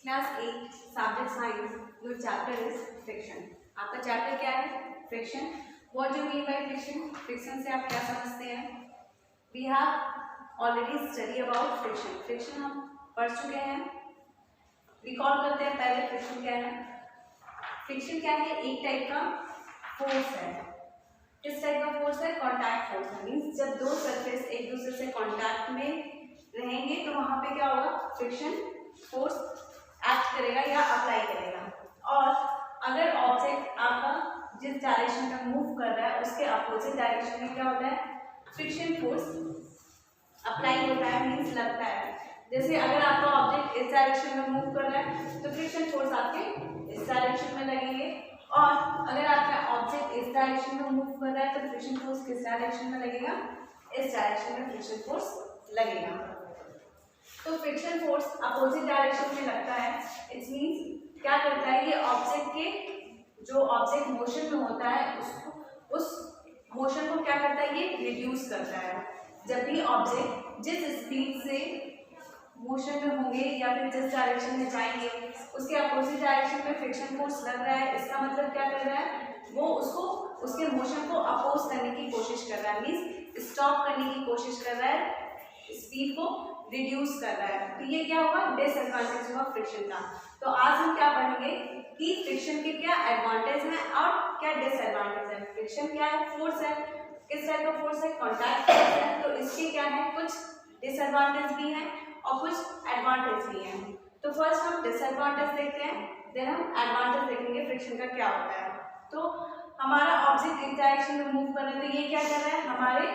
Class 8 subject science your chapter is friction. आपका chapter क्या है? Friction. What do you mean by friction? Friction से आप क्या समझते हैं? We have already study about friction. Friction हम पढ़ चुके हैं। रिकॉल करते हैं पहले फ्रिक्शन क्या है। फ्रिक्शन क्या है? एक टाइप का फोर्स है। किस टाइप का फोर्स है? कॉन्टैक्ट फोर्स है। मीन्स जब दो सरफेस एक दूसरे से कॉन्टैक्ट में रहेंगे तो वहां पे क्या होगा? फ्रिक्शन फोर्स एक्ट करेगा या अप्लाई करेगा। और अगर ऑब्जेक्ट आपका जिस डायरेक्शन में मूव कर रहा है उसके अपोजिट डायरेक्शन में क्या होता है? फ्रिक्शन फोर्स अप्लाई होता है, मीन्स लगता है। जैसे अगर आपका ऑब्जेक्ट इस डायरेक्शन में मूव कर रहा है तो फ्रिक्शन फोर्स आपके इस डायरेक्शन में लगेंगे, और अगर आपका ऑब्जेक्ट इस डायरेक्शन में मूव कर रहा है तो फ्रिक्शन फोर्स किस डायरेक्शन में लगेगा? इस डायरेक्शन में फ्रिक्शन फोर्स लगेगा। तो फ्रिक्शन फोर्स अपोजिट डायरेक्शन में लगता है। इट मींस क्या करता है? ये ऑब्जेक्ट के जो ऑब्जेक्ट मोशन में होता है उसको उस मोशन को क्या करता है? ये रिड्यूस करता है। जब भी ऑब्जेक्ट जिस स्पीड से मोशन में होंगे या फिर जिस डायरेक्शन में जाएंगे उसके अपोजिट डायरेक्शन में फ्रिक्शन फोर्स लग रहा है, इसका मतलब क्या कर रहा है? वो उसको उसके मोशन को अपोज करने की कोशिश कर रहा है, मीन्स स्टॉप करने की कोशिश कर रहा है, स्पीड को रिड्यूस कर रहा है। तो ये क्या होगा? डिसएडवांटेज होगा फ्रिक्शन का। तो आज हम क्या पढ़ेंगे कि फ्रिक्शन के क्या एडवांटेज हैं और क्या डिसएडवांटेज है। फ्रिक्शन क्या है? फोर्स है। किस टाइप का फोर्स है? कॉन्टैक्ट फोर्स है। तो इसके क्या है? कुछ डिसएडवांटेज भी हैं और कुछ एडवांटेज भी हैं। तो फर्स्ट हम डिसएडवांटेज देखते हैं, देन हम एडवांटेज देखेंगे फ्रिक्शन का क्या होता है। तो हमारा ऑब्जेक्ट इस डायरेक्शन में मूव कर रहा है, तो ये क्या कर रहा है? हमारे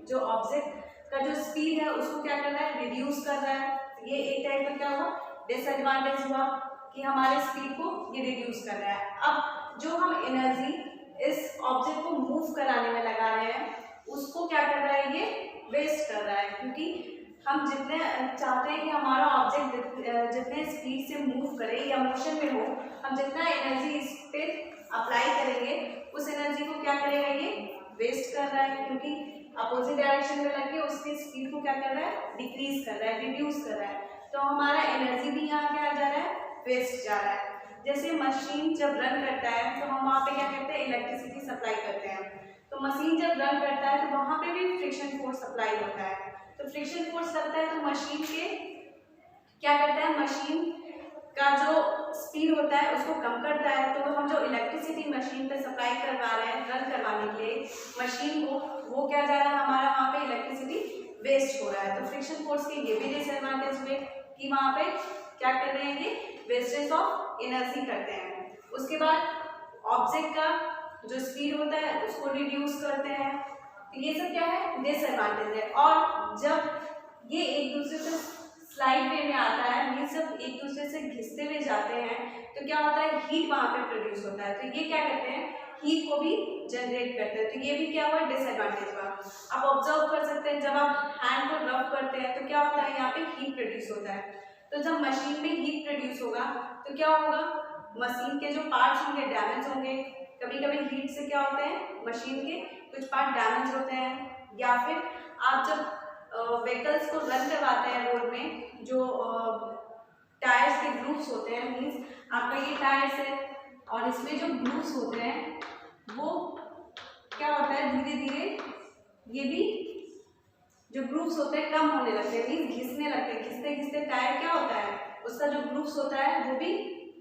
जो ऑब्जेक्ट का जो स्पीड है उसको क्या कर रहा है? रिड्यूस कर रहा है। ये एक टाइप का क्या हुआ? डिसएडवांटेज हुआ कि हमारे स्पीड को ये रिड्यूस कर रहा है। अब जो हम एनर्जी इस ऑब्जेक्ट को मूव कराने में लगा रहे हैं उसको क्या कर रहा है? ये वेस्ट कर रहा है, क्योंकि हम जितने चाहते हैं कि हमारा ऑब्जेक्ट जितने स्पीड से मूव करे या मोशन में हो, हम जितना एनर्जी इस पे अप्लाई करेंगे उस एनर्जी को क्या करेगा? ये वेस्ट कर रहा है, क्योंकि अपोजिट डायरेक्शन में लग के उसकी स्पीड को क्या कर रहा है? डिक्रीज कर रहा है, रिड्यूस कर रहा है। तो हमारा एनर्जी भी यहाँ क्या जा रहा है? वेस्ट जा रहा है। जैसे मशीन जब रन करता है तो हम वहाँ पे क्या करते हैं? इलेक्ट्रिसिटी सप्लाई करते हैं। तो मशीन जब रन करता है तो वहाँ पे भी फ्रिक्शन फोर्स अप्लाई होता है। तो फ्रिक्शन फोर्स लगता है तो मशीन के क्या करता है? मशीन का जो स्पीड होता है उसको कम करता है। तो हम जो इलेक्ट्रिसिटी मशीन पे सप्लाई करवा रहे हैं रन करवाने के लिए मशीन को, वो क्या जा रहा है? हमारा वहाँ पे इलेक्ट्रिसिटी वेस्ट हो रहा है। तो फ्रिक्शन फोर्स के ये भी डिसएडवांटेज हुए कि वहाँ पे क्या कर रहे हैं? ये वेस्टेज ऑफ एनर्जी करते हैं। उसके बाद ऑब्जेक्ट का जो स्पीड होता है उसको रिड्यूस करते हैं। तो ये सब क्या है? डिसएडवांटेज है। और जब ये एक दूसरे से स्लाइड वे में आता है, मीन्स जब एक दूसरे से घिसते हुए जाते हैं तो क्या होता है? हीट वहाँ पे प्रोड्यूस होता है। तो ये क्या करते हैं? हीट को भी जनरेट करते हैं। तो ये भी क्या हुआ? डिसएडवांटेज हुआ। आप ऑब्जर्व कर सकते हैं जब आप हैंड को रब करते हैं तो क्या होता है? यहाँ पे हीट प्रोड्यूस होता है। तो जब मशीन में हीट प्रोड्यूस होगा तो क्या होगा? मशीन के जो पार्ट्स होंगे डैमेज होंगे। कभी कभी हीट से क्या होते हैं? मशीन के कुछ पार्ट डैमेज होते हैं। या फिर आप जब व्हीकल्स को रन करवाते हैं रोड में, जो टायर्स के ग्रूव्स होते हैं, मीन्स आपका ये टायर्स है और इसमें जो ग्रूव्स होते हैं वो क्या होता है? धीरे धीरे ये भी जो ग्रूव्स होते हैं कम होने लगते हैं, मीन्स घिसने लगते हैं। घिसते घिसते टायर क्या होता है? उसका जो ग्रूव्स होता है वो भी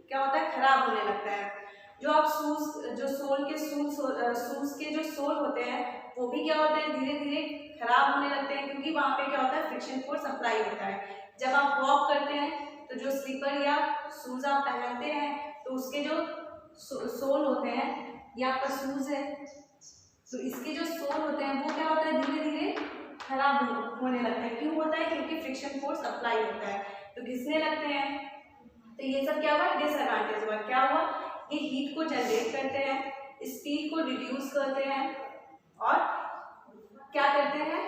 क्या होता है? खराब होने लगता है। जो आप शूज जो सोल के शूज के जो सोल होते हैं वो भी क्या होते हैं? धीरे धीरे खराब होने लगते हैं, क्योंकि वहाँ पे क्या होता है? फ्रिक्शन फोर्स अप्लाई होता है। जब आप वॉक करते हैं तो जो स्लीपर या शूज आप पहनते हैं तो उसके जो सोल होते हैं, ये आपका शूज है तो इसके जो सोल होते हैं वो क्या होता है? धीरे धीरे खराब होने लगता है। क्यों होता है? क्योंकि फ्रिक्शन फोर्स अप्लाई होता है तो घिसने लगते हैं। तो ये सब क्या हुआ? डिसएडवांटेज हुआ। क्या हुआ? ये हीट को जनरेट करते हैं, स्पीड को रिड्यूस करते हैं, और क्या करते हैं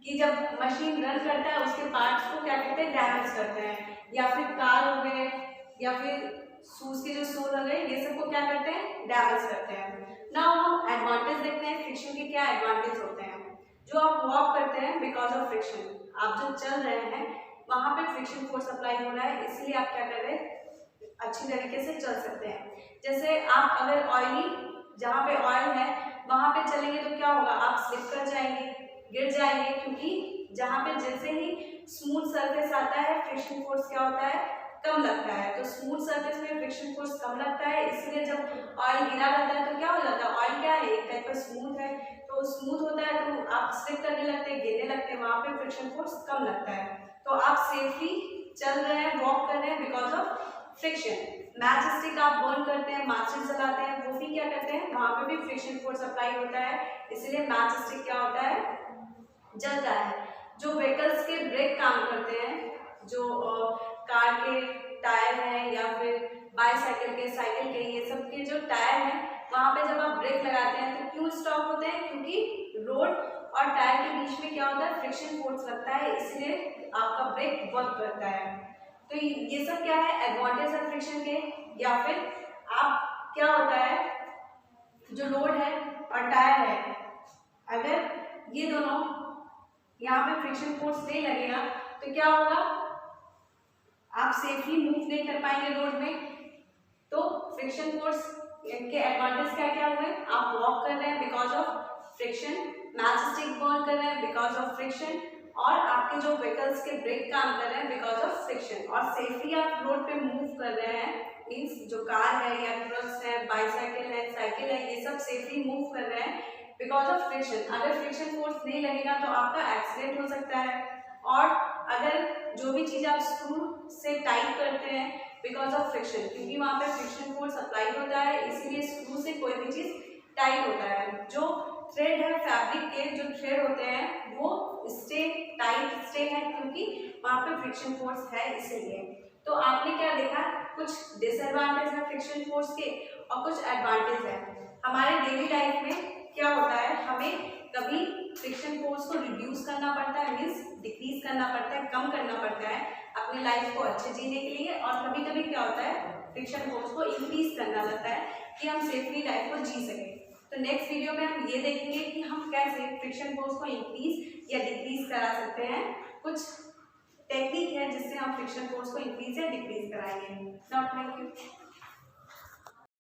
कि जब मशीन रन करता है उसके पार्ट्स को क्या करते हैं? डैमेज करते हैं। या फिर कार हो गए या फिर शूज के जो सोल हो गए, ये सब को क्या करते हैं? डैमेज करते हैं। नाउ हम एडवांटेज देखते हैं फ्रिक्शन के क्या एडवांटेज होते हैं। जो आप वॉक करते हैं बिकॉज ऑफ फ्रिक्शन, आप जो चल रहे हैं वहां पे फ्रिक्शन फोर्स अप्लाई हो रहा है, इसलिए आप क्या कर रहे हैं, अच्छी तरीके से चल सकते हैं। जैसे आप अगर ऑयली, जहाँ पे ऑयल है वहां पे चलेंगे तो क्या होगा, आप स्लिप कर जाएंगे, गिर जाएंगे, क्योंकि जहाँ पे जैसे ही स्मूथ सरफेस आता है फ्रिक्शन फोर्स क्या होता है, कम लगता है। तो स्मूथ सरफेस में फ्रिक्शन फोर्स कम लगता है, इसलिए जब ऑयल गिरा रहता है तो क्या हो जाता है, ऑयल क्या है, एक टाइप का स्मूथ है, तो स्मूथ होता है तो आप स्लिप करने लगते हैं, गिरने लगते हैं, वहां पे फ्रिक्शन फोर्स कम लगता है। तो आप सेफली चल रहे हैं, वॉक कर रहे हैं because of friction. Match stick आप बर्न करते हैं, माचिस जलाते हैं, वो भी क्या करते हैं, वहां पे भी फ्रिक्शन फोर्स अप्लाई होता है, इसलिए मैच स्टिक क्या होता है, जलता है। जो व्हीकल्स के ब्रेक काम करते हैं, जो कार के टायर हैं या फिर बाईसाइकिल के, साइकिल के, ये सब के जो टायर हैं, वहां पे जब आप ब्रेक लगाते हैं तो क्यों स्टॉप होते हैं, क्योंकि रोड और टायर के बीच में क्या होता है, फ्रिक्शन फोर्स लगता है, इसलिए आपका ब्रेक वर्क करता है। तो ये सब क्या है, एडवांटेज है फ्रिक्शन के। या फिर आप क्या होता है, जो रोड है और टायर है, अगर ये दोनों यहाँ पे फ्रिक्शन फोर्स नहीं लगेगा तो क्या होगा, आप सेफली मूव नहीं कर पाएंगे रोड में। तो फ्रिक्शन फोर्स के एडवांटेज क्या क्या हुए, आप वॉक कर रहे हैं because of friction, match stick burn कर रहे हैं बिकॉज ऑफ फ्रिक्शन, और आपके जो व्हीकल्स के ब्रेक काम कर रहे हैं बिकॉज ऑफ फ्रिक्शन, और सेफली आप रोड पे मूव कर रहे हैं, मीन्स जो कार है या ट्रक्स है, बाईसाइकिल है, साइकिल है, ये सब सेफली मूव कर रहे हैं बिकॉज ऑफ फ्रिक्शन। अगर फ्रिक्शन फोर्स नहीं लगेगा तो आपका एक्सीडेंट हो सकता है, और अगर जो भी चीज़ आप स्क्रू से टाइट करते हैं बिकॉज ऑफ फ्रिक्शन, क्योंकि वहाँ पे फ्रिक्शन फोर्स अप्लाई होता है, इसीलिए स्क्रू से कोई भी चीज़ टाइट होता है। जो थ्रेड है, फैब्रिक के जो थ्रेड होते हैं वो स्टे टाइट स्टे है, क्योंकि वहाँ पे फ्रिक्शन फोर्स है, इसीलिए। तो आपने क्या देखा, कुछ डिसएडवांटेज है फ्रिक्शन फोर्स के और कुछ एडवांटेज है। हमारे डेली लाइफ में क्या होता है, हमें कभी फ्रिक्शन फोर्स को रिड्यूस करना पड़ता है, मीन्स डिक्रीज करना पड़ता है, कम करना पड़ता है अपनी लाइफ को अच्छे जीने के लिए, और कभी कभी क्या होता है, फ्रिक्शन फोर्स को इंक्रीज करना लगता है कि हम सेफली लाइफ को जी सकें। तो नेक्स्ट वीडियो में हम ये देखेंगे कि हम कैसे फ्रिक्शन फोर्स को इंक्रीज या डिक्रीज करा सकते हैं। कुछ टेक्निक है जिससे हम फ्रिक्शन फोर्स को इंक्रीज या डिक्रीज कराएंगे। Now thank you.